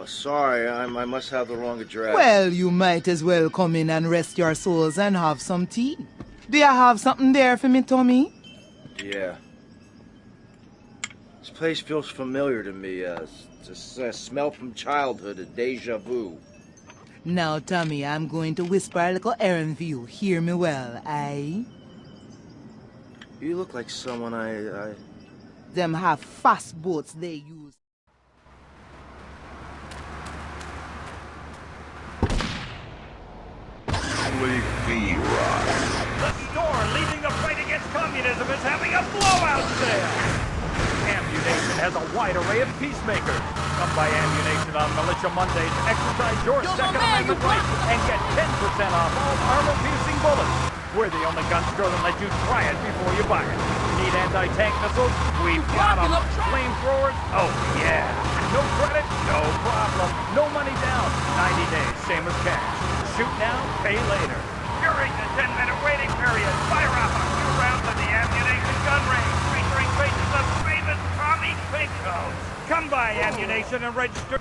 Oh, sorry, I must have the wrong address. Well, you might as well come in and rest your souls and have some tea. Do you have something there for me, Tommy? Yeah. This place feels familiar to me. It's a smell from childhood, a deja vu. Now, Tommy, I'm going to whisper a little errand for you. Hear me well, aye? You look like someone I... Them have fast boats they use. The store leading the fight against communism is having a blowout sale! Ammu-Nation has a wide array of peacemakers. Come by Ammu-Nation on Militia Mondays, exercise your Second Amendment right, and get 10% off all armor-piercing bullets. We're the only gun store that lets you try it before you buy it. Need anti-tank missiles? We've got them. Flamethrowers? Oh, yeah. No credit? No problem. No money down. 90 days, same as cash. Shoot now, pay later. During the 10-minute waiting period, fire off a few rounds at the Ammu-Nation gun range, featuring faces of famous Tommy Pinkos. Come by Ammu-Nation and register.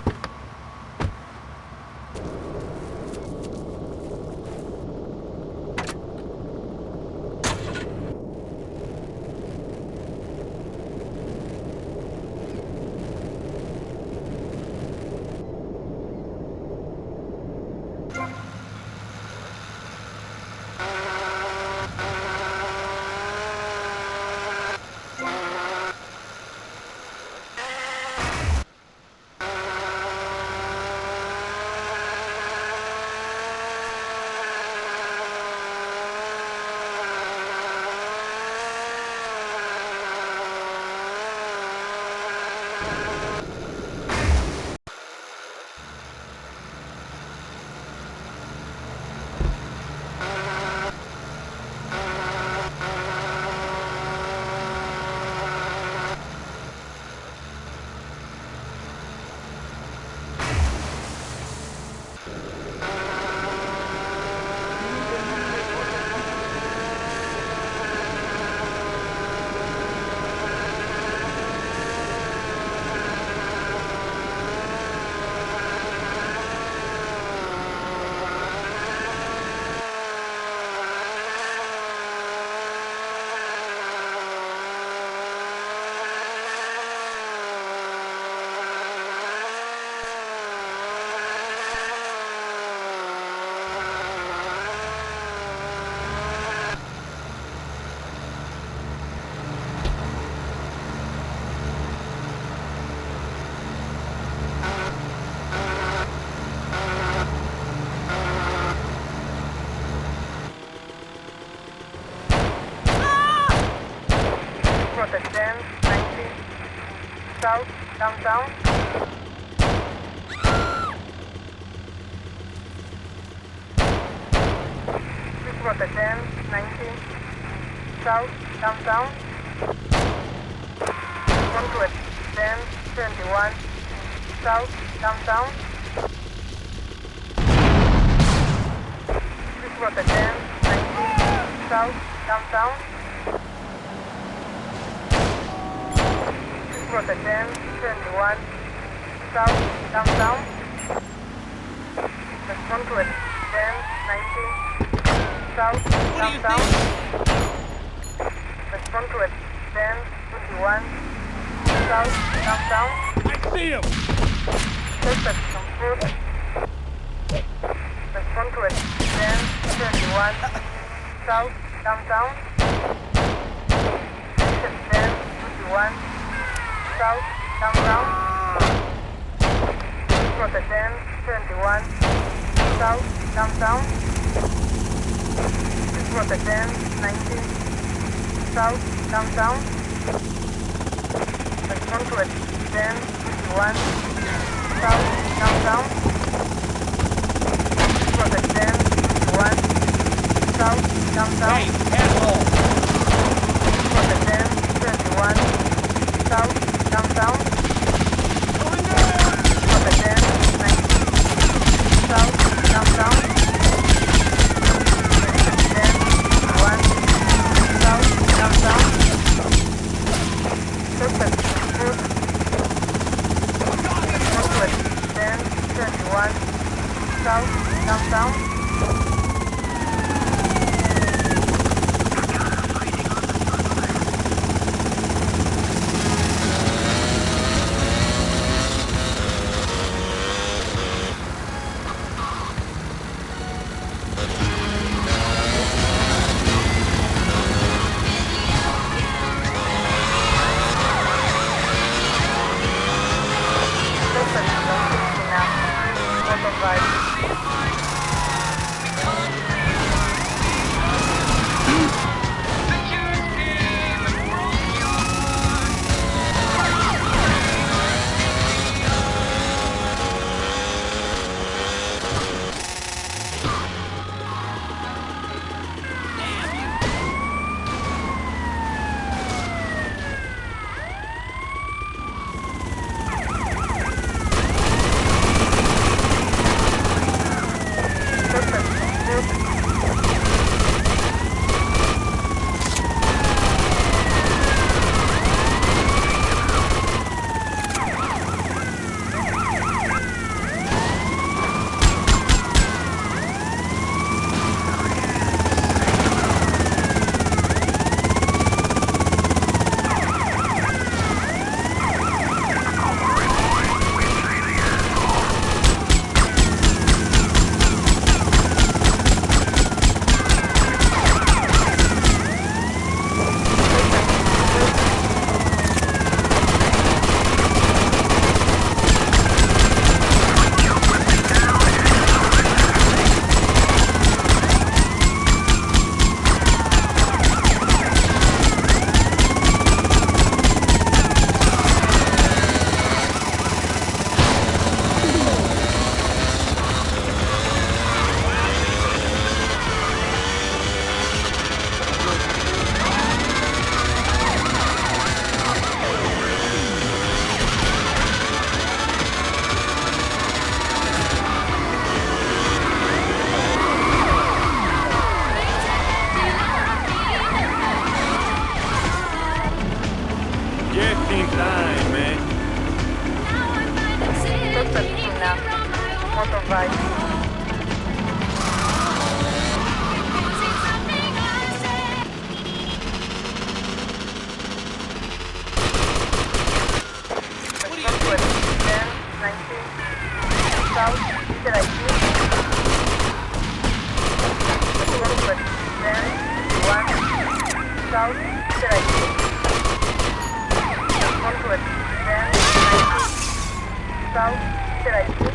Protestant 19 South Downtown. Protestant 19 South Downtown. 110 21 South Downtown. Protestant 19 South Downtown. Protestant 21 South Downtown. Respond to it. 10 19 South Downtown. Respond to it. 10 21 South Downtown. I see him! Suspect some food. Respond to it. 10 21 South Downtown. 10 21 South Downtown. Protestant 21 South Downtown. Protestant 19 South Downtown. Respond to it. 10 21 South Downtown. Protestant 21 South Downtown. Hey, asshole! Protestant 21 South Downtown. Protestant 19 South Downtown. Protestant 21 South Downtown. Suspect food. Northwest 10 advise. South, should I do? 1 South, should I do? 1 South, should I do?